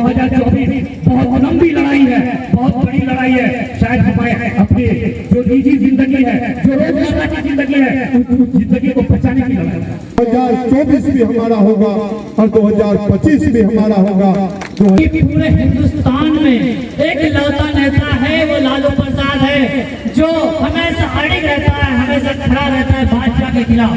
2024 बहुत लंबी लड़ाई है, बहुत बड़ी लड़ाई है। शायद हमारे अपने जो निजी जिंदगी है, जो रोजमर्रा की जिंदगी है, उस जिंदगी को बचाने की लड़ाई है। 2024 भी हमारा होगा और 2025 भी हमारा होगा। पूरे हिंदुस्तान में एक लौता नेता है, वो लालू प्रसाद है, जो हमेशा अड़िग रहता है, हमेशा खड़ा रहता है भाजपा के खिलाफ।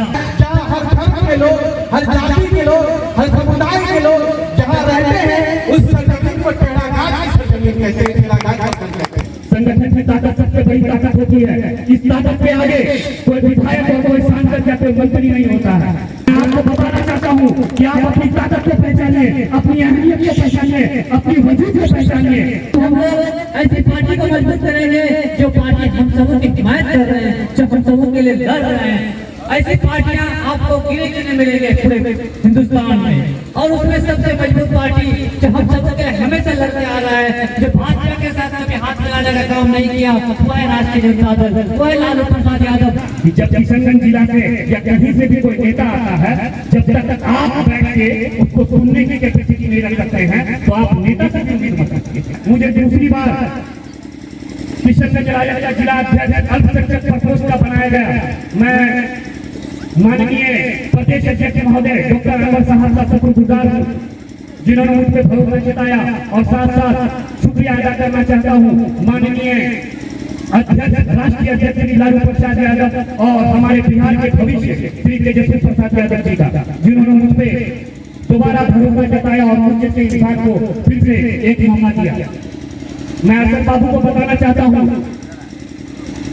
हर धर्म के लोग, हर जाति के लोग, हर समुदाय के लोग जहाँ रहते हैं उस सरजमीन को टेढ़ागाछ की सरजमीन कहते हैं, टेढ़ागाछ कहते हैं। संगठन की ताकत सबसे बड़ी ताकत होती है। इस ताकत के आगे कोई विधायक और कोई सांसद या कोई मंत्री नहीं होता है। मैं आपको बताना चाहता हूँ कि आप अपनी ताकत को पहचानिए, अपनी अहमियत को पहचानिए, अपनी वजूद को पहचानिए। तो हम लोग ऐसी पार्टी को मजबूत करेंगे जो पार्टी हम सबों की हिमायत कर रहे हैं, जो हम सबों के लिए लड़ रहे हैं। ऐसी पार्टियां आपको गिने चुने मिलेंगे पूरे हिंदुस्तान में, और उसमें सबसे मजबूत पार्टी जो हम सबों के लिए हमेशा लड़ते आ रहा है, जो भाजपा के साथ कभी हाथ मिलाने का काम नहीं किया, वो है राष्ट्रीय जनता दल, वो है लालू प्रसाद यादव। जब किशनगंज जिला से या कहीं से भी कोई नेता आता है, जब तक आप बैठ के उसको सुनने की कैपेसिटी नहीं रख सकते हैं, तो आप नेता से उम्मीद मत रखिए। मुझे दूसरी बार किशनगंज जिला अध्यक्ष अल्पसंख्यक प्रकोष्ठ का बनाया गया। मैं माननीय प्रदेश अध्यक्ष महोदय डॉक्टर अनवर साहब का शुक्रगुजार हूँ, जिन्होंने मुझ पर भरोसा जताया, और साथ साथ शुक्रिया अदा करना चाहता हूँ माननीय अध्यक्ष राष्ट्रीय अध्यक्ष श्री लालू प्रसाद यादव और हमारे बिहार के भविष्य श्री तेजस्वी प्रसाद यादव जी का, जिन्होंने मुझ पर दोबारा भरोसा जताया और मुझे से इस बात को फिर से एक मौका दिया। मैं अरशद बाबू को बताना चाहता हूँ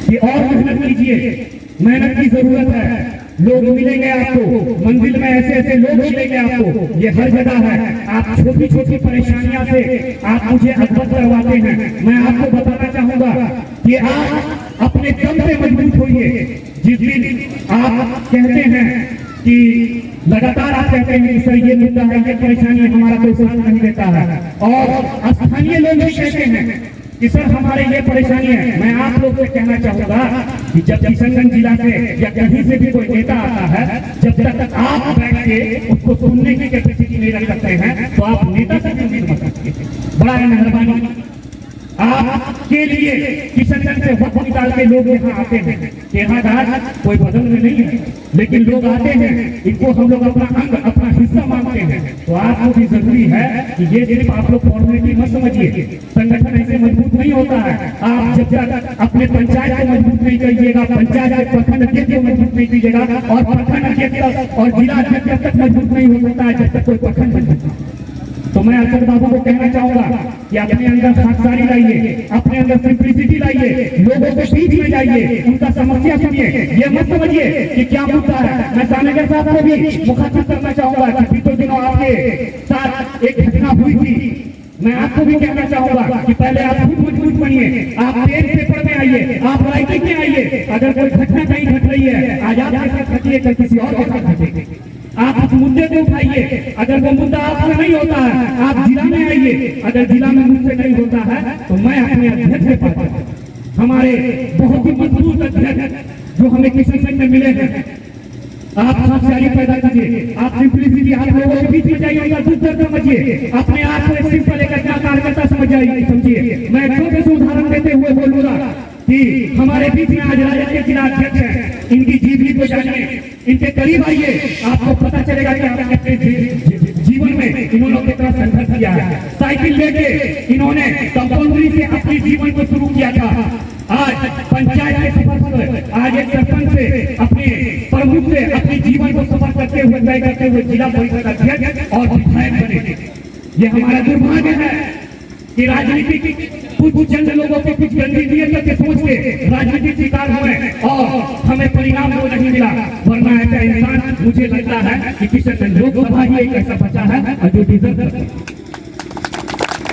कि और मेहनत कीजिए, मेहनत की जरूरत है। लोग मिलेंगे आपको, मंजिल में ऐसे ऐसे लोग मिलेंगे आपको, ये हर जगह है। आप छोटी छोटी परेशानियां से आप मुझे अवगत करवाते हैं। मैं आपको बताना चाहूंगा कि आप अपने दम पे मजबूत होइए। जिस दिन आप कहते हैं कि लगातार आप कहते हैं कि सर ये मुद्दा है, ये परेशानी है, हमारा कोई साथ नहीं देता है, और स्थानीय लोग भी कहते हैं कि सर हमारे ये परेशानी है। मैं आप लोग से कहना चाहूंगा कि जब किशनगंज जिला से या कहीं से भी कोई नेता आता है, जब तक आप बैठ के उसको सुनने की कैपेसिटी नहीं रख सकते हैं, तो आप नेता से उम्मीद मत रखिए। बड़ा मेहरबानी आपके लिए किशनगंज से वक्त निकाल के लोग यहाँ आते हैं। यहाँ राज कोई बदल में नहीं है, लेकिन लोग आते हैं, इनको हम लोग अपना अंग, अपना हिस्सा मानते हैं। तो आपको भी जरूरी है कि ये सिर्फ आप लोग फॉर्मेलिटी मत समझिए। संगठन ऐसे मजबूत नहीं होता है। आप जब तक अपने पंचायत को मजबूत नहीं करिएगा, पंचायत के प्रखंड अध्यक्ष को मजबूत नहीं कीजिएगा, और प्रखंड अध्यक्ष और जिला अध्यक्ष तक मजबूत नहीं हो सकता है जब तक कोई प्रखंड मजबूत नहीं। तो मैं अरशद बाबू को कहना चाहूंगा कि अपने अंदर खाकसारी लाइए, अपने अंदर सिंप्लिसिटी लाइए, लोगों के बीच में जाइए, उनका समस्या सुनिए। ये मत समझिए कि क्या मुद्दा है। मैं सानेगर साहब को भी मुखातिब करना चाहूंगा कि बीते दिनों आपके साथ एक घटना हुई थी। मैं आपको भी कहना चाहूंगा कि पहले आप खुद मजबूत बनिए, आप पेन पेपर में आइए, आप राइटिंग में आइए। अगर कोई घटना कहीं घट रही है, आज आप के साथ घटिए, कल किसी और के साथ घटे। आप उस मुद्दे को उठाइए। अगर वो मुद्दा आपसे नहीं होता है, आप जिला में आइए। अगर जिला में मुझसे नहीं होता है, तो मैं अपने अध्यक्ष के पास, हमारे बहुत ही मजबूत अध्यक्ष जो हमें किशनगंज में मिले हैं, आप खाकसारी पैदा कीजिए, आप सिंप्लिसिटी, आप लोगों के बीच में जाइए, उनका दुख दर्द समझिए, अपने आप को एक सिंपल एक अच्छा कार्यकर्ता समझिए। मैं एक छोटे से उदाहरण देते हुए बोलूंगा कि हमारे बीच में आज राजद के जिला अध्यक्ष हैं। इनकी जीवनी को जानिए, इनके करीब आइए, आपको पता चलेगा कि आपने अपने जीवन में इन्होंने कितना संघर्ष किया है। साइकिल लेके इन्होंने कंपाउंडरी से अपने जीवन को शुरू किया था। आज पंचायत के सफर से, आज एक सरपंच से, अपने प्रमुख से अपने जीवन को सफर करते हुए, तय करते हुए जिला परिषद अध्यक्ष और विधायक बने। ये हमारा दुर्भाग्य है कि राजनीति कुछ चंद लोगों के कुछ गंदी नियत के सोच के राजनीति शिकार हुए और हमें परिणाम वो नहीं मिला। वरना ऐसा इंसान मुझे लगता है कि किशनगंज लोकसभा ही एक ऐसा बचा है और जो डिजर्व करता है।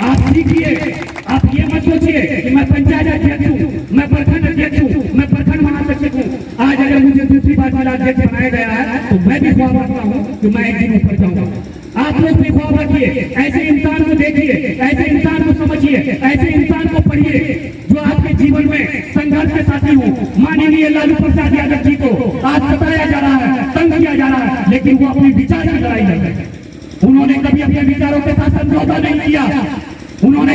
आप सीखिए, आप ये मत सोचिए कि मैं पंचायत अध्यक्ष हूँ, मैं प्रखंड अध्यक्ष हूँ, मैं प्रखंड महासचिव हूँ। आज अगर मुझे दूसरी बार जिला अध्यक्ष बनाया गया है, तो मैं भी ख्वाब रखता हूँ कि मैं एक दिन ऊपर जाऊंगा। आप लोग भी ख्वाब रखिए, ऐसे इंसान को देखिए, ऐसे इंसान को समझिए, ऐसे इंसान को पढ़िए जो आपके जीवन में संघर्ष के साथी हो। माननीय लालू प्रसाद यादव जी को आज सताया जा रहा है, तंग किया जा रहा है, लेकिन वो अपने विचार की लड़ाई लड़ रहे हैं। उन्होंने कभी अपने विचारों के साथ समझौता नहीं किया।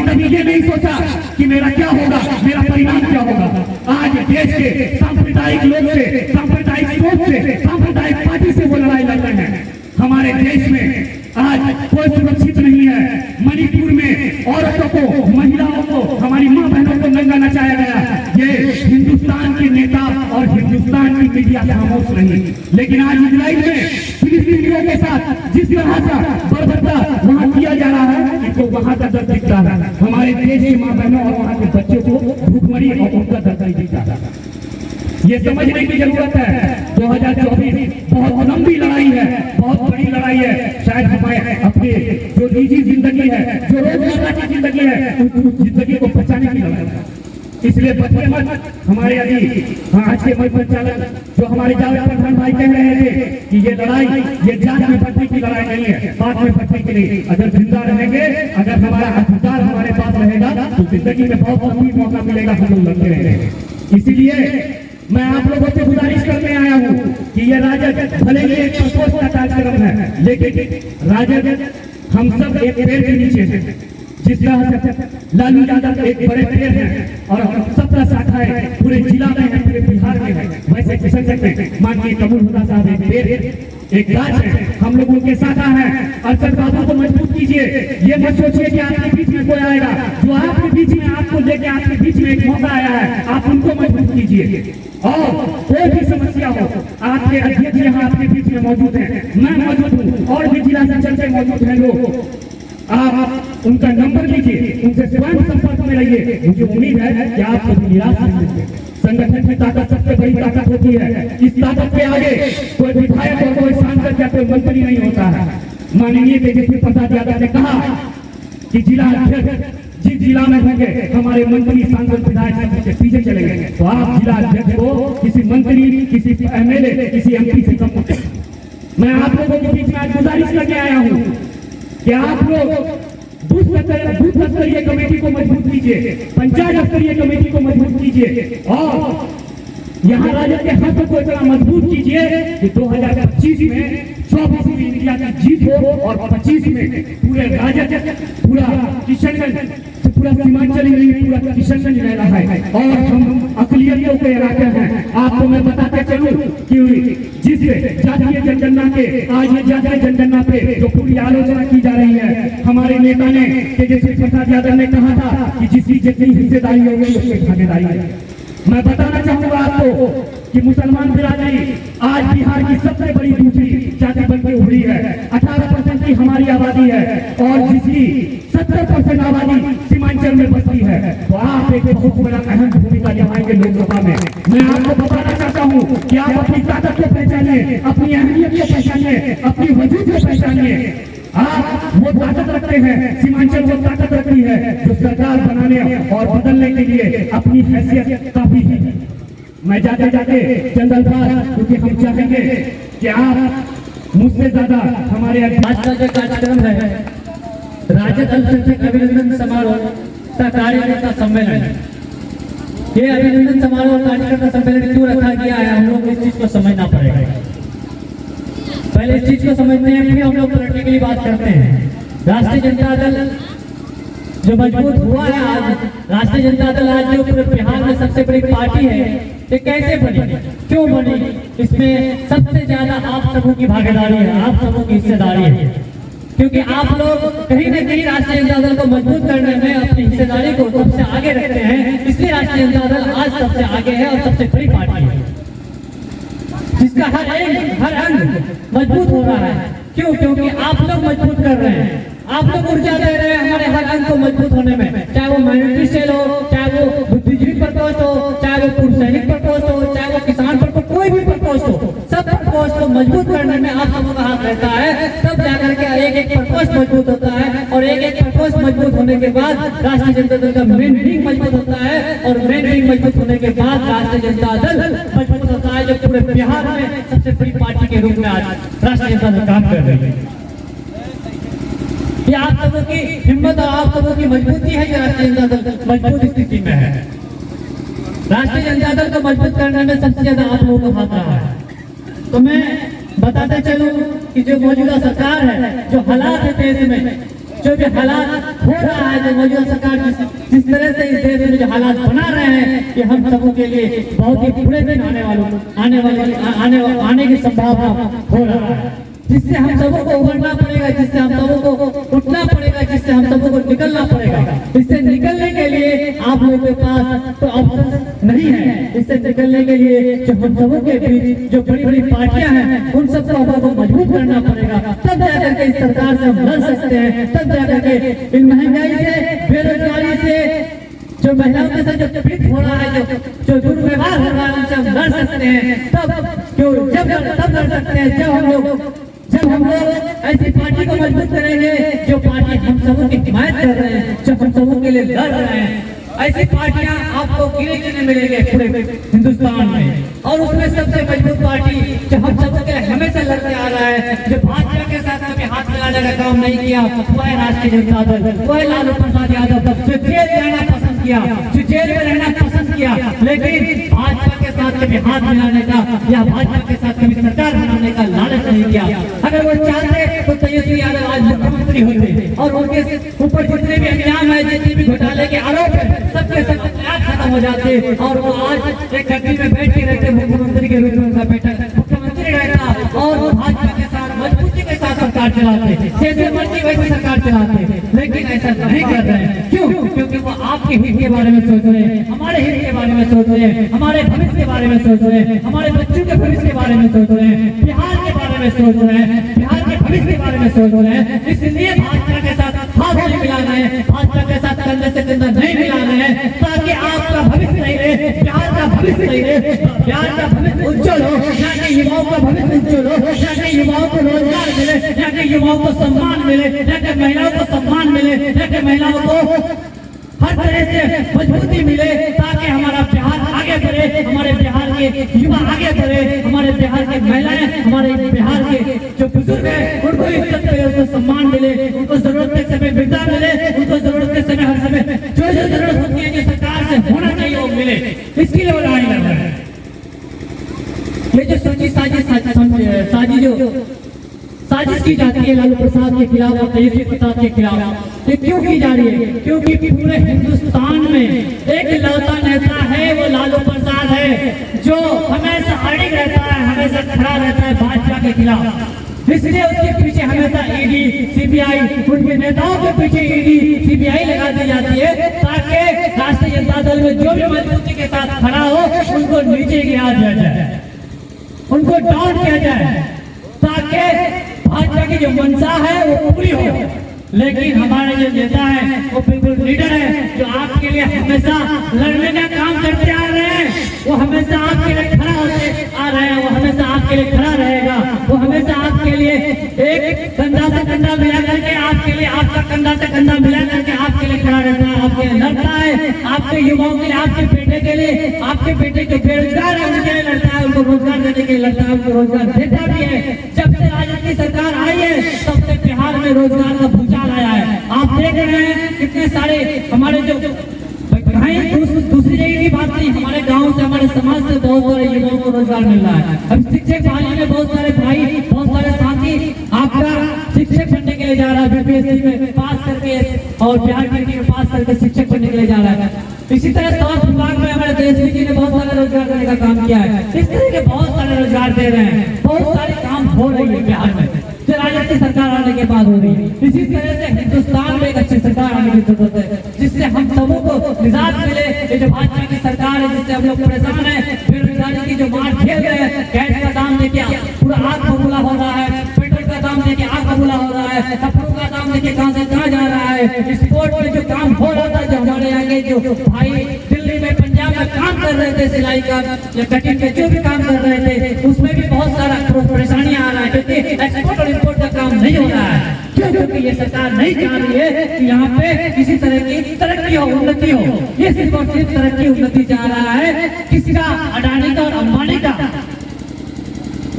कभी ये नहीं सोचा कि मेरा क्या होगा, मेरा परिणाम क्या होगा। आज देश के सांप्रदायिक लोग से, सांप्रदायिक सोच से, सांप्रदायिक पार्टी से वो लड़ाई लड़ रहे हैं। हमारे देश में आज कोई सुरक्षित नहीं है। मणिपुर में औरतों को, महिलाओं को, हमारी माँ बहनों को नंगा नचाया गया। ये हिंदुस्तान के नेता और हिंदुस्तान की मीडिया खामोश नहीं। लेकिन आज इजराइल में फिलिस्तीनियों के साथ जिस तरह से बर्बरता वहाँ किया जा रहा है, इनको वहाँ का दर्द दिखता है। हमारे देश की माँ बहनों और वहाँ के बच्चों को भूखमरी और उनका दर्द नहीं दिखता है। ये समझने की जरूरत है 2024 बहुत लंबी लड़ाई है, बहुत बड़ी लड़ाई है। शायद हमारे अपने जो निजी जिंदगी है, जो रोजमर्रा की जिंदगी है, उस जिंदगी को बचाने की लड़ाई है। इसलिए बच्चे मत। हमारे अभी आज के मंच संचालक जो हमारे जावेद प्रधान भाई कह रहे थे कि ये लड़ाई, ये जान में बचने की लड़ाई नहीं है, बात में बचने की नहीं। अगर जिंदा रहेंगे, अगर हमारा अधिकार हमारे पास रहेगा तो जिंदगी में बहुत लंबी मौका मिलेगा, हम लोग लड़ते रहेंगे। इसीलिए मैं आप लोगों से गुजारिश करने आया हूँ कि ये राजद भले ही एक प्रकोष्ठ का कार्यक्रम है, लेकिन राजद हम सब एक पेड़ के नीचे हैं। जिस तरह से लालू यादव एक बड़े पेड़ हैं और 17 शाखाएं पूरे जिला में है, पूरे बिहार में है, वैसे किशनगंज में माननीय कमल हुदा साहब एक पेड़, एक गाछ है। हम लोग उनके साथ हैं। अरशद बाबू को मजबूत कीजिए। ये मत सोचिए कि आपके बीच में कोई आएगा। जो आपके बीच में, आपको लेके आपके बीच में एक मौका आया है, आप उनको मजबूत कीजिए। और कोई भी समस्या हो, आपके अध्यक्ष यहाँ आपके बीच में मौजूद हैं, मैं मौजूद हूँ, और भी जिला संसद से मौजूद हैं लोग। आप उनका नंबर लीजिए, उनसे स्वयं संपर्क में रहिए। मुझे उम्मीद है कि आप कभी निराश नहीं होंगे। संगठन की ताकत सबसे बड़ी ताकत होती है। इस ताकत के आगे कोई विधायक और कोई सांसद या कोई मंत्री नहीं होता है। माननीय तेजस्वी प्रसाद यादव ने कहा कि जिला अध्यक्ष जिस जिला में होंगे, हमारे मंत्री, सांसद, विधायक सब के पीछे चलेंगे। तो आप जिला अध्यक्ष को किसी मंत्री, किसी एमएलए, किसी एमपी से कम मत। मैं आप लोगों के बीच में आज गुजारिश करके आया हूँ कि आप लोग बूथ स्तरीय कमेटी को मजबूत कीजिए, पंचायत स्तरीय कमेटी को मजबूत कीजिए, और यहाँ राजद के हाथों को इतना मजबूत कीजिए कि 2025 में 24 में इंडिया की जीत हो और 25 में पूरे राजद, पूरा किशनगंज, पूरा सीमांचल नहीं, पूरा किशनगंज रहना है। और हम अकलियतों के इलाके हैं। आपको मैं बताते चलूं कि जिस जातीय जनगणना के, आज ये जातीय जनगणना पे जो पूरी आलोचना की जा रही है, हमारे नेता ने, तेजस्वी प्रसाद यादव ने कहा था कि जिसकी जितनी हिस्सेदारी होगी उसकी भागीदारी है। मैं बताना चाहूंगा आपको कि मुसलमान बिरादरी आज बिहार की सबसे बड़ी दूसरी जाति बनकर उभरी है। 18% की हमारी आबादी है और जिसकी 70% आबादी सीमांचल में बसती है। तो आप एक बहुत बड़ा अहम भूमिका निभाएंगे लोकसभा में। मैं आपको बताना चाहता हूँ कि आप अपनी ताकत को पहचानिए, अपनी अहमियत को पहचानिए, अपनी वजूद को पहचानिए। आप वो ताकत रखते हैं, सीमांचल वो ताकत रखती है जो सरकार बनाने और बदलने के लिए अपनी हैसियत काफी है। मैं जाते जाते चंद अल्फाज, क्योंकि हम चाहेंगे कि आप मुझसे ज्यादा हमारे आज का जो कार्यक्रम है राजद अल्पसंख्यक अभिनंदन समारोह का कार्यकर्ता सम्मेलन, ये अभिनंदन समारोह कार्यकर्ता सम्मेलन क्यों रखा गया है, हम लोग इस चीज को समझना पड़ेगा। पहले इस चीज को समझते हैं, फिर हम लोग पलटने की बात करते हैं। राष्ट्रीय जनता दल जो मजबूत हुआ है आज, राष्ट्रीय जनता दल आज जो पूरे बिहार में सबसे बड़ी पार्टी है, ये कैसे बनी, क्यों बनी? इसमें सबसे ज्यादा आप सबों की भागीदारी है, आप सबों की हिस्सेदारी है। क्योंकि आप लोग कहीं न कहीं राष्ट्रीय जनता दल को मजबूत करने में अपनी हिस्सेदारी को सबसे आगे रखते हैं, इसलिए राष्ट्रीय जनता दल आज सबसे आगे है और सबसे बड़ी पार्टी है, जिसका हर अंग मजबूत हो रहा है। क्यों? क्योंकि आप लोग मजबूत कर रहे हैं, आप लोग ऊर्जा दे रहे हैं हमारे हर अंग को मजबूत होने में। चाहे वो माइनॉरिटी सेल हो, चाहे वो बुद्धिजीवी प्रकोष्ठ हो, चाहे वो पूर्व सैनिक प्रकोष्ठ हो, चाहे वो किसान प्रकोष्ठ, कोई भी प्रकोष्ठ हो, सब प्रकोष्ठ को मजबूत करने में आप सबों का हाथ रहता है। तब जाकर के एक एक प्रकोष्ठ मजबूत होता है और एक एक प्रकोष्ठ मजबूत होने के बाद राष्ट्रीय जनता दल का मेन विंग मजबूत होता है और मेन विंग मजबूत होने के बाद राष्ट्रीय जनता दल मजबूत होता है, जो पूरे बिहार में सबसे बड़ी पार्टी के रूप में आज राष्ट्रीय जनता दल काम कर रही है। ये आप सबों की हिम्मत और आप सबों की मजबूती है कि राष्ट्रीय जनता दल मजबूत स्थिति में है। राष्ट्रीय जनता दल को मजबूत करने में सबसे ज्यादा आप लोगों को हाथ रहा है। तो मैं बताते चलूं कि जो मौजूदा सरकार है, जो हालात है देश में, जो भी हालात हो रहा है जो मौजूदा सरकार जिस तरह से इस देश में जो हालात बना रहे हैं कि हम सबों के लिए बहुत ही बुरे दिन आने की संभावना हो रहा है, जिससे हम सबों को उभरना पड़ेगा, जिससे हम सबों को उठना पड़ेगा, जिससे हम सबों को निकलना पड़ेगा। इससे निकलने के लिए आप लोगों के पास तो ऑप्शन नहीं है। इससे निकलने के लिए जो हम सबों के बीच जो बड़ी बड़ी पार्टियां हैं उन सबको हमको मजबूत करना पड़ेगा, तब जाकर के इस सरकार से हम लड़ सकते हैं, तब जाकर के इन महंगाई से, बेरोजगारी से, जो महिलाओं के साथ जो पीड़ित हो रहा है, जो दुर्व्यवहार हो रहा है, उनसे हम लड़ सकते हैं। तब लड़ सकते हैं जब हम लोग ऐसी पार्टी को मजबूत करेंगे जो पार्टी हम सबों की हिमायत कर रहे हैं, जो हम सबों के लिए लड़ रहे हैं। ऐसी पार्टियां आपको गिने चुने मिलेंगे पूरे हिंदुस्तान में, और उसमें सबसे मजबूत पार्टी जो हम सबों के लिए हमेशा लड़ते आ रहा है, जो भाजपा के साथ कभी हाथ मिलाने का काम नहीं किया, वो है राष्ट्रीय जनता दल, वो है लालू प्रसाद यादव, जो जेल जाना पसंद किया, जो जेल में रहना पसंद किया, लेकिन भाजपा के साथ कभी हाथ मिलाने का या भाजपा के साथ कभी सरकार बनाने का लालच नहीं किया। अगर वो चाहते तो तेजस्वी यादव आज मुख्यमंत्री होते, और उनके ऊपर जितने भी इल्जाम है, जितने भी घोटाले के आरोप है, सबके सब खत्म हो जाते, और वो आज एक गद्दी में बैठ के रहते, मुख्यमंत्री के रूप में उनका बेटा मुख्यमंत्री रहता, और भाजपा के साथ मजबूती के साथ सरकार चलाते, जैसे मर्जी वैसे सरकार चलाते। लेकिन ऐसा नहीं कर रहे हैं, क्यों? क्योंकि वो आपके हित के बारे में सोच रहे हैं, हमारे हित के बारे में सोच रहे हैं, हमारे भविष्य के बारे में सोच रहे हैं, हमारे बच्चों के भविष्य के बारे में सोच रहे हैं, बिहार के बारे में सोच रहे हैं, बिहार के भविष्य के बारे में सोच रहे हैं। इसलिए भाजपा के साथ हाथ नहीं मिला रहे हैं, भाजपा के साथ कंधे से कंधा नहीं मिला रहे हैं, ताकि आपका भविष्य नहीं रहे, बिहार का भविष्य नहीं रहे, बिहार का भविष्य उज्जवल हो, यहाँ के युवाओं का भविष्य उज्जवल हो, यहाँ के युवाओं को रोजगार मिले, यहाँ के युवाओं को सम्मान मिले, यहाँ के महिलाओं को सम्मान मिले, यहाँ के महिलाओं को हर तरह से मजबूती मिले, ताकि हमारा बिहार आगे बढ़े, हमारे बिहार के युवा आगे बढ़े, हमारे बिहार के महिलाएं, हमारे बिहार के जो बुजुर्ग हैं उनको इज्जत मिले, उनको सम्मान मिले, उनको जरूरत के समय वृद्धा मिले, उनको जरूरत के समय हर समय जो जरूरत होती है जो सरकार से होना चाहिए वो मिले। इसके लिए वो लड़ाई लड़ रहे हैं। ये जो साजिश की जाती है लालू प्रसाद के खिलाफ और तेजस्वी प्रसाद के खिलाफ, ये क्यों की जा रही है? क्योंकि पूरे हिंदुस्तान में एक लौता नेता है, वो लालू प्रसाद है, जो हमेशा अड़िग रहता है, हमेशा खड़ा रहता है भाजपा के खिलाफ। इसलिए उसके पीछे हमेशा ईडी, सीबीआई, उनके नेताओं के पीछे ईडी, सीबीआई लगा दी जाती है, ताकि राष्ट्रीय जनता दल में जो भी मजबूती के साथ खड़ा हो उनको नीचे गिरा दिया जाए, उनको डाउन किया जाए, ताकि भाजपा की जो मंशा है वो पूरी हो। लेकिन हमारे जो नेता है वो बिल्कुल लीडर है, जो आपके लिए हमेशा लड़ने का काम करते आ रहे हैं, वो हमेशा आपके लिए खड़ा होते आ रहे हैं, वो हमेशा आपके लिए खड़ा रहेगा, वो हमेशा आपके लिए एक कंधा से कंधा मिला करके आपके लिए, आपका कंधा से कंधा मिला करके आपके लिए खड़ा रहता है, आपके लिए लड़ता है, आपके युवाओं के लिए, आपके बेटे के लिए, आपके बेटे जो बेरोजगार है उनके लिए लड़ता है, उनको रोजगार देने के लिए लड़ता है, उनको रोजगार देता भी है। जब से राजद की सरकार आई है तब से बिहार में रोजगार का भूचाल आया है। आप देख रहे हैं कितने सारे हमारे जो दूसरी जगह की बात नहीं, हमारे गांव से, हमारे समाज से बहुत सारे युवाओं को रोजगार मिल रहा है। अब शिक्षक बहाली में बहुत सारे भाई, बहुत सारे साथी आपका शिक्षक बनने के लिए जा रहा है, बीपीएससी में पास करके और बिहार में पास करके शिक्षक बनने के लिए जा रहा है। इसी तरह स्वास्थ्य विभाग में हमारे तेजस्वी जी ने बहुत सारे रोजगार देने का काम किया है। इस तरह के बहुत सारे रोजगार दे रहे हैं, बहुत सारे काम हो रही है बिहार में, जो राजद की सरकार आने के बाद हो रही है। इसी तरह से हिंदुस्तान में एक अच्छी सरकार आने की जरूरत है, जिससे हम सबों को निजात मिले। ये जो भाजपा की सरकार है जिससे हम लोग परेशान है, बेरोजगारी की जो मार खेल रहे हैं, गैस का दाम देखिए पूरा आग बबूला हो रहा है, पेट्रोल का दाम देखिए आग बबूला हो रहा है, कपड़ों का दाम देखिए कहां से कहां जा रहा है। स्पोर्ट में जो काम हो रहा था, जो हमारे यहाँ के जो भाई दिल्ली में, पंजाब में काम कर रहे थे सिलाई का या कटिंग के जो भी काम कर रहे थे, उसमें भी बहुत सारा परेशानियां आ रहा है, क्योंकि एक्सपोर्ट और इम्पोर्ट का काम नहीं हो रहा है। क्यों? क्योंकि ये सरकार नहीं चाह रही है कि यहाँ पे किसी तरह की तरक्की हो, उन्नति हो। ये सिर्फ और सिर्फ तरक्की उन्नति चाह रहा है किसी का, अडानी का और अंबानी का।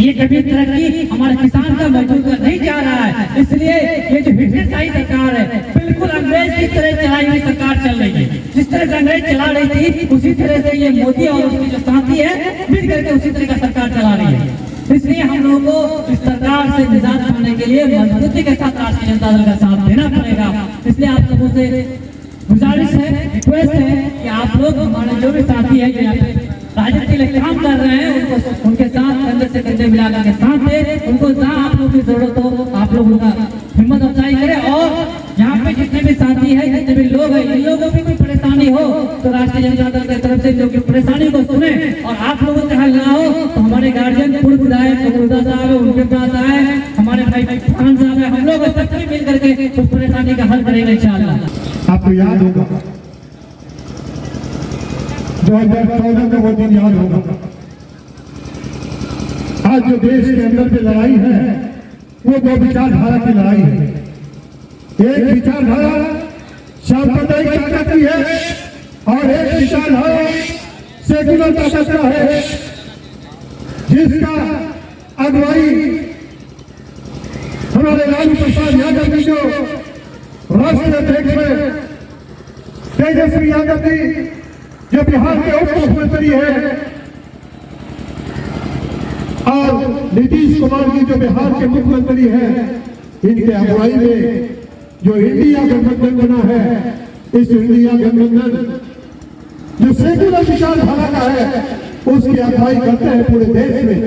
ये कभी तरक्की हमारे किसान का, मजदूर का नहीं चाह रहा है। इसलिए ये जो हिटलरशाही सरकार है, बिल्कुल अंग्रेज की तरह चलाई हुई सरकार चल रही है। जिस तरह से अंग्रेज चला रही थी उसी तरह से ये मोदी और उसके जो साथी है मिल करके उसी तरह का सरकार चला रही है। इसलिए हम लोगों को इस सरकार से निजात पाने के लिए मजबूती के साथ राष्ट्रीय जनता दल का साथ देना पड़ेगा। इसलिए आप सबों से गुजारिश है, रिक्वेस्ट है कि आप लोग हमारे जो भी साथी है जो यहाँ पे राजनीति के लिए काम कर रहे हैं उनको उनके साथ कंधे से कंधे मिलाकर के साथ दे, उनको जहाँ आप लोगों की जरूरत हो आप लोग उनका हिम्मत अफजाई करें। और यहाँ पे जितने भी साथी है, जितने भी लोग हैं, इन लोगों की कोई परेशानी हो तो राष्ट्रीय जनता दल की तरफ से इन लोगों की परेशानी को सुने, और आप लोगों से हल ना हो तो हमारे गार्जियन पूर्व विधायक कबूलदा साहब है उनके पास आए, हमारे भाई खान साहब है, हम लोग सबसे मिल करके उस परेशानी का हल करेंगे इंशाअल्लाह। आपको याद होगा 2014 का वो दिन याद होगा। आज जो देश के अंदर की लड़ाई है वो दो विचारधारा की लड़ाई है। एक विचारधारा सांप्रदायिक ताकत की है और एक विचारधारा सेकुलर ताकत का है, जिसका अगुवाई हमारे लालू प्रसाद यादव जी जो राष्ट्रीय अध्यक्ष है, तेजस्वी यादव जी जो बिहार के उप मुख्यमंत्री है, और नीतीश कुमार जी जो बिहार के मुख्यमंत्री है, इनके अगुवाई में जो इंडिया गठबंधन बना है, इस इंडिया गठबंधन जो सेकुलर विचारधारा का है उसकी अगुवाई करते हैं पूरे देश में,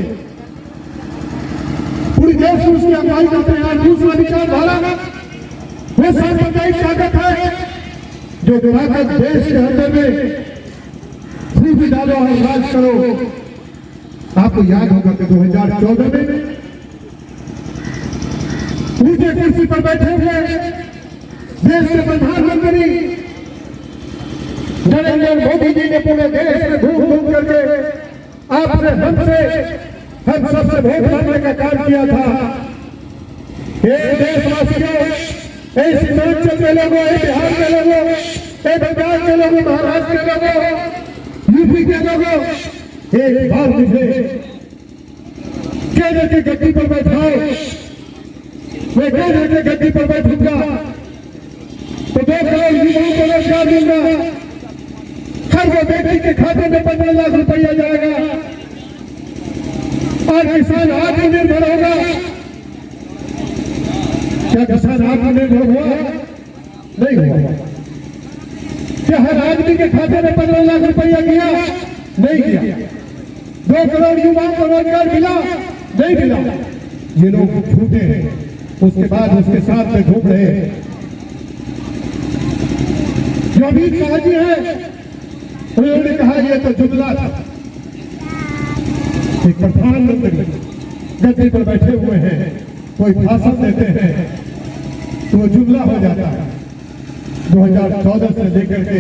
पूरे देश में उसकी अगुवाई करते हैं। और दूसरा विचारधारा वो सांप्रदायिक ताकत है जो ताकत देश के अंदर में सिर्फ डालो और राज करो। आपको याद होगा कि 2014 में ऊंचे कुर्सी पर बैठे हुए देश के प्रधानमंत्री नरेंद्र मोदी जी ने पूरे देश में घूम घूम करके आपसे हम सबसे वोट मांगने का काम किया था। देशवासियों, सीमांचल के लोगों, बिहार के लोगों, बंगाल के लोगों, महाराष्ट्र के लोगों, यूपी के लोगों, एक बार मुझे केंद्र की गद्दी पर बैठाओ, मैं केंद्र की गद्दी पर बैठूंगा तो 2 करोड़ युवाओं को रोजगार दूंगा, हर वो व्यक्ति के खाते में 15 लाख रुपया जाएगा और किसान आत्मनिर्भर होगा। क्या किसान आत्मनिर्भर हुआ? नहीं हुआ। क्या हर आदमी के खाते में 15 लाख रुपया गया? नहीं गया। 2 करोड़ युवाओं को रोजगार मिला? नहीं मिला। ये लोग झूठे हैं, उसके बाद उसके साथ में घूम रहे हैं। जो भी साजी है उन्होंने कहा यह तो जुमला था। एक प्रधानमंत्री गद्दी पर बैठे हुए हैं, कोई भाषण देते हैं तो वो जुमला हो जाता है। 2014 से लेकर के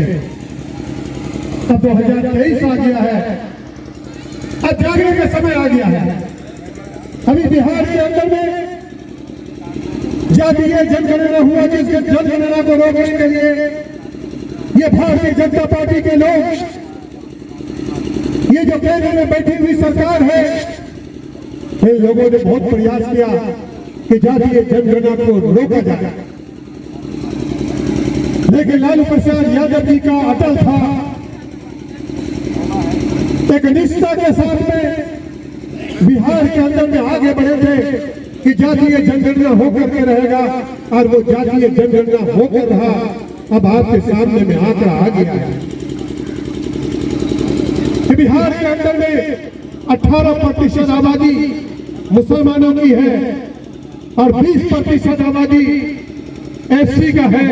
अब 2023 आ गया है, अब जागने का समय आ गया है। अभी बिहार के अंदर में जातीय जनगणना हुआ, जिसके जनगणना को रोकने के लिए ये भारतीय जनता पार्टी के लोग, ये जो केंद्र में बैठी हुई सरकार है, इन लोगों ने बहुत प्रयास किया कि जातीय जनगणना को रोका जाए, लेकिन लालू प्रसाद यादव जी का अटल था, एक निष्ठा के साथ में बिहार के अंदर में आगे बढ़े थे कि जातीय जनगणना होकर के रहेगा, और वो जातीय जनगणना होकर रहा। अब आपके सामने में आंकड़ा आ गया है कि बिहार के अंदर में 18% आबादी मुसलमानों की है और 20% आबादी एससी का है,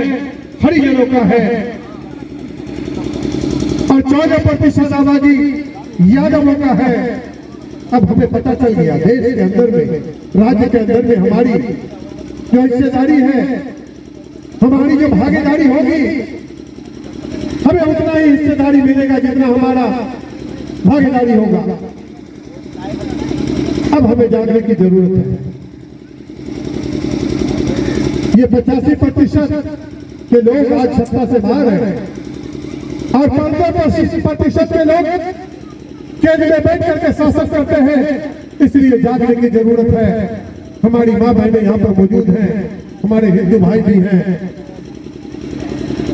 हरिजनों का है, और 14% आबादी यादवों का है। अब हमें पता चल गया देश के अंदर में, राज्य के अंदर में हमारी जो हिस्सेदारी है, हमारी जो भागीदारी होगी, हमें उतना ही हिस्सेदारी मिलेगा जितना हमारा भागीदारी होगा। अब हमें जागने की जरूरत है। ये 85% के लोग आज सत्ता से बाहर हैं और 15% के लोग केंद्र में बैठ करके शासन करते हैं। इसलिए जागने की जरूरत है। हमारी माँ बहनें यहाँ पर मौजूद हैं, हमारे हिंदू भाई भी हैं।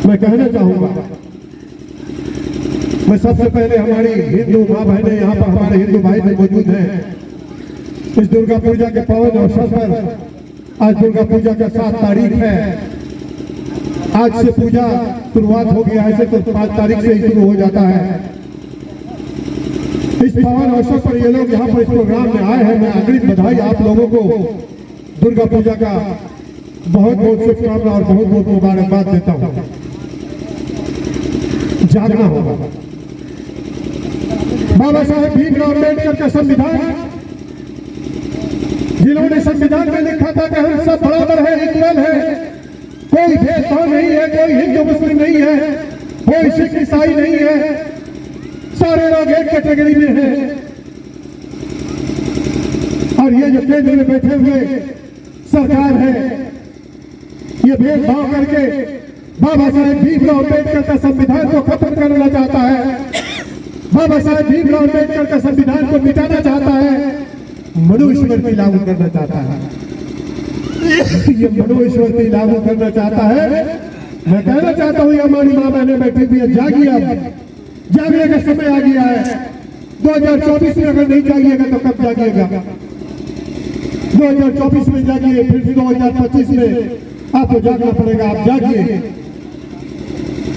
मैं कहना चाहूंगा, मैं सबसे पहले हमारी हिंदू माँ बहनें यहाँ पर, हमारे हिंदू भाई भी मौजूद हैं, इस दुर्गा पूजा के पावन अवसर पर आज दुर्गा पूजा का 7 तारीख है। आज से पूजा शुरुआत हो गया है, ऐसे तो 5 तारीख से ही शुरू हो जाता है। इस पावन अवसर पर ये लोग यहाँ पर इस प्रोग्राम में आए हैं। मैं अग्रिम बधाई आप लोगों को दुर्गा पूजा का बहुत बहुत शुभकामना और बहुत बहुत मुबारकबाद देता हूँ। जागना होगा। बाबा साहेब भीमराव अम्बेडकर का संविधान, जिन्होंने संविधान में लिखा था कि हम सब बराबर है, इक्वल है, कोई भेदभाव नहीं है, कोई हिंदू मुस्लिम नहीं है, कोई सिख ईसाई नहीं है, सारे लोग एक कैटेगरी में हैं। और ये जो केंद्र में बैठे हुए सरकार है, ये भेदभाव करके बाबा साहेब भीमराव अम्बेडकर का संविधान को खत्म करना चाहता है। बाबा साहेब भीमराव अम्बेडकर का संविधान को मिटाना चाहता है, मनुस्मृति लागू करना चाहता है। ये मनुस्मृति लागू करना चाहता है। मैं कहना चाहता हूँ, हमारी माँ बहने बैठी हुई है, जागिए, अब जागने का समय आ गया है। 2024 में अगर नहीं जागिएगा तो कब जागिएगा? 2024 में जागिए, फिर 2025 में आपको जागना पड़ेगा। आप जागिए।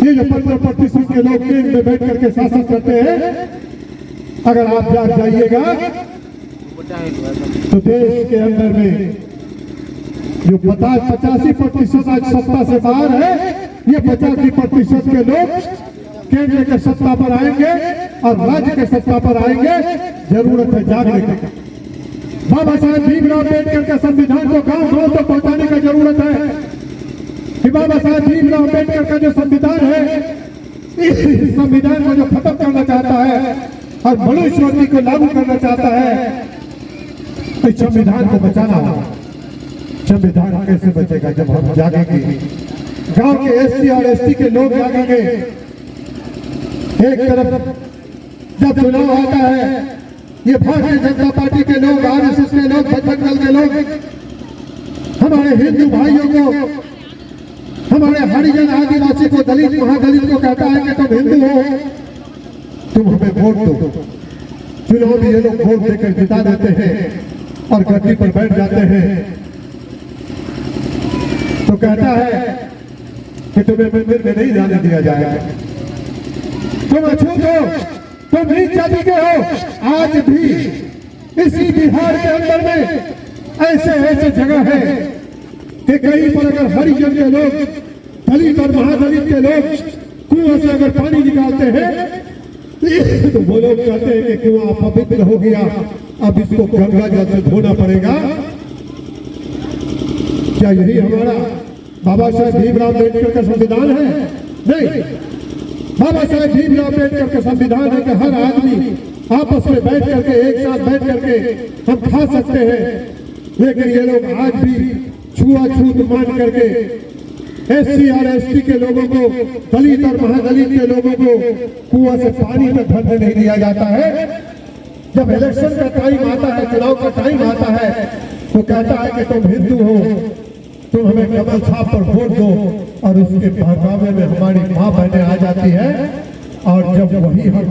ये जो 15% के लोग केंद्र में बैठ करके शासन करते हैं, अगर आप जाग जाइएगा तो देश के अंदर में जो 85% आज सत्ता से बाहर है, ये 85% के लोग केंद्र के सत्ता पर आएंगे और राज्य के सत्ता पर आएंगे। जरूरत है जागने की। बाबा साहेब भीमराव अम्बेडकर के संविधान को गांव-गांव तक पहुंचाने की जरूरत है कि बाबा साहेब भीमराव अम्बेडकर का जो संविधान है, इस संविधान को जो खत्म करना चाहता है और मनुस्मृति को लागू करना चाहता है, इस संविधान को बचाना होगा। संविधान कैसे बचेगा? जब हम जागेंगे। गांव के एससी और एसटी के लोग जागेंगे। एक तरफ जब चुनाव आता है, ये भारतीय जनता पार्टी के लोग, आरएसएस के लोग, बजरंग दल के लोग हमारे हिंदू भाइयों को, हमारे हरिजन आदिवासी को, दलित महादलित को कहता है कि तुम हिंदू हो, तुम हमें वोट दो। चुनाव में ये लोग वोट देकर जिता देते हैं और गद्दी पर बैठ जाते हैं। तो कहता है कि तुम्हें मंदिर में नहीं जाने दिया जाएगा, तुम अछूत हो, तुम नीच जाति के हो। आज भी इसी बिहार के अंदर में ऐसे जगह है कि कहीं पर अगर हरिजन के लोग, दलित और महादलित के लोग कुआं से अगर पानी निकालते हैं तो वो लोग कहते हैं कि कुआं पवित्र हो गया, अब इसको गंगा जल से धोना पड़ेगा। क्या यही हमारा बाबा साहेब भीमराव अम्बेडकर का संविधान है? नहीं। बाबा साहेब भीमराव अम्बेडकर का संविधान है कि हर आदमी आपस में बैठ करके, एक साथ बैठ करके हम खा सकते हैं। लेकिन ये लोग आज भी छुआछूत मान करके एससी और एसटी के लोगों को, दलित और महादलित के लोगों को कुआं से पानी में भरने नहीं दिया जाता है। जब इलेक्शन का टाइम आता है, चुनाव का टाइम आता है, तो कहता है कि तुम हिंदू हो, तुम हमें कमल छाप पर वोट दो। और उसके बहकावे में हमारी माँ बहनें आ जाती है। और जब वही हम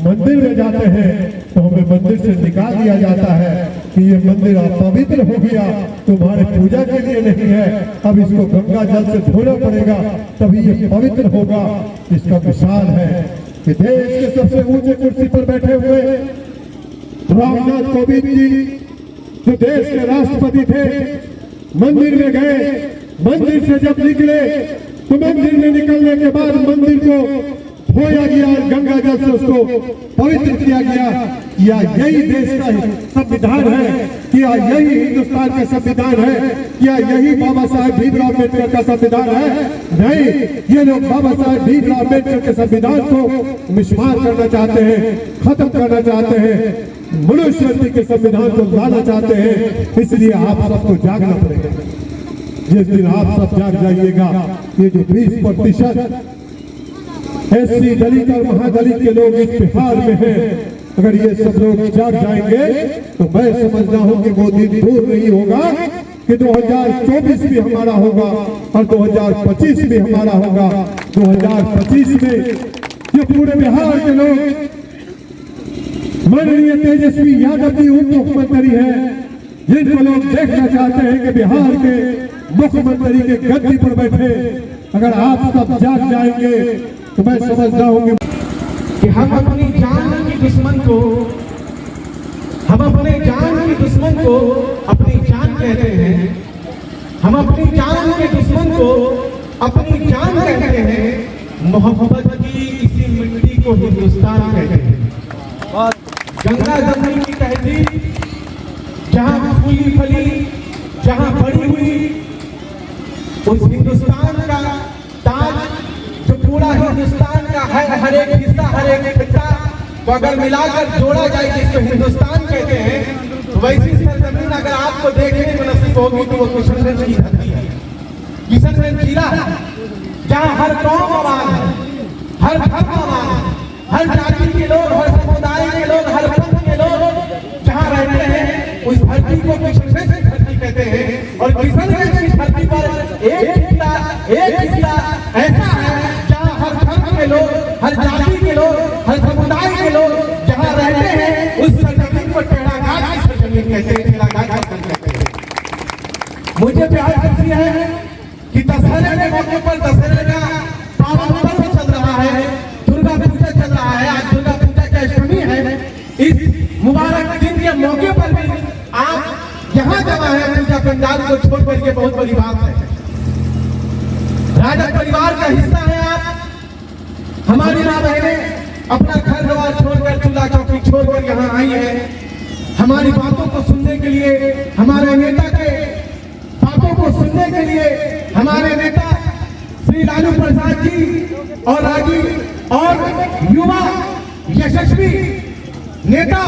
मंदिर में जाते हैं तो हमें मंदिर से निकाल दिया जाता है कि ये मंदिर अपवित्र हो गया, तुम्हारे पूजा के लिए नहीं है, अब इसको गंगा जल से धोना पड़ेगा, तभी ये पवित्र होगा। इसका मिसाल है कि देश के सबसे ऊंचे कुर्सी पर बैठे हुए रामनाथ कोविंद जी, जो देश के राष्ट्रपति थे, मंदिर में गए। मंदिर से जब निकले तो मंदिर में निकलने के बाद मंदिर को धोया गया और गंगा जल से उसको पवित्र किया गया। या यही देश का संविधान है? क्या यही हिंदुस्तान का संविधान है? क्या यही बाबा साहेब भीमराव अम्बेडकर का संविधान है? नहीं। ये लोग बाबा साहेब भीमराव अम्बेडकर के संविधान को मिसमार करना चाहते हैं, खत्म करना चाहते हैं, मनुस्मृति के संविधान को लाना चाहते हैं। इसलिए आप सबको जागना पड़ेगा। जिस दिन आप सब जाग जाइएगा, ये जो 20% एससी, दलित और महादलित के लोग इस बिहार में हैं, अगर ये सब लोग जाग जाएंगे तो मैं समझता हूं कि वो दिन दूर नहीं होगा कि 2024 भी हमारा होगा और 2025 भी हमारा होगा। 2025 में ये पूरे बिहार के लोग माननीय तेजस्वी यादव जी उप मुख्यमंत्री है जिनको लोग देखना चाहते हैं कि बिहार के मुख्यमंत्री के गद्दी पर बैठे अगर आप सब जाग जाएंगे तो मैं समझता हूँ कि हम अपनी जान की दुश्मन को अपनी जान कहते हैं। हम अपनी जान के दुश्मन को अपनी जान कहते हैं। मोहब्बत की इसी मिट्टी को हिंदुस्तान कहते हैं। गंगा जमुनी की तहजीब जहां फूली फली, जहां बड़ी हुई, उस हिंदुस्तान का ताज जो पूरा हिंदुस्तान का है, हर एक हिस्सा, हर एक खिता तो अगर मिलाकर जोड़ा जाए जिसको हिंदुस्तान कहते हैं, तो वैसी सरजमीन अगर आपको देखने को नसीब होगी तो वो किशनगंज की धरती है। किशनगंज जिला जहाँ हर कौम आबाद है, हर धर्म आबाद है, हर जाति के लोग, हर समुदाय के लोग, हर पंथ के लोग जहाँ रहते हैं, उस धरती को किशनगंज की धरती कहते हैं। और किशनगंज की धरती पर एक हिस्सा ऐसा है जहाँ हर धर्म के लोग, हर जाति के लोग, हर समुदाय के लोग जहाँ रहते हैं, उस सरजमीन को टेढ़ाघाट की सरजमीन कहते हैं, टेढ़ाघाट कहते हैं। मुझे प्यार खुशी है कि दशहरे के मौके पर दशहरे का पावन पर्व चल रहा है, दुर्गा पूजा चल रहा है, आज दुर्गा पूजा की अष्टमी है। इस मुबारक दिन के मौके पर भी आप यहाँ जमा है, पूजा पंडाल को छोड़ करके, बहुत बड़ी बात है। राजद परिवार का हिस्सा है आप। हमारी माँ बहनें अपना घर द्वार छोड़कर, चूल्हा चौकी छोड़कर यहाँ आई है हमारी बातों को सुनने के लिए, हमारे नेता के बातों को सुनने के लिए। हमारे नेता श्री लालू प्रसाद जी और राजीव और युवा यशस्वी नेता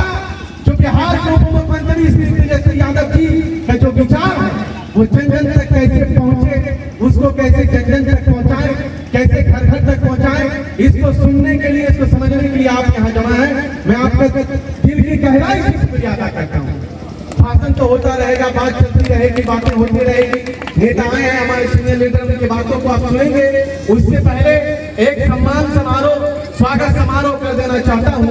जो बिहार के उप मुख्यमंत्री श्री तेजस्वी यादव जी का जो विचार है वो जन जन तक कैसे पहुंचे, उसको कैसे जन जन तक पहुंचाए, कैसे घर घर तक पहुंचाए, इसको सुनने के लिए, इसको समझने के लिए आप यहाँ जमा है। मैं आपका दिल की गहराई से शुक्रिया अदा करता हूँ। भाषण तो होता रहेगा, बात चलती रहेगी, बातें होती रहेगी। नेता आए हैं हमारे सीनियर लीडर, उनकी बातों को आप सुनेंगे। उससे पहले एक सम्मान समारोह, स्वागत समारोह कर देना चाहता हूँ।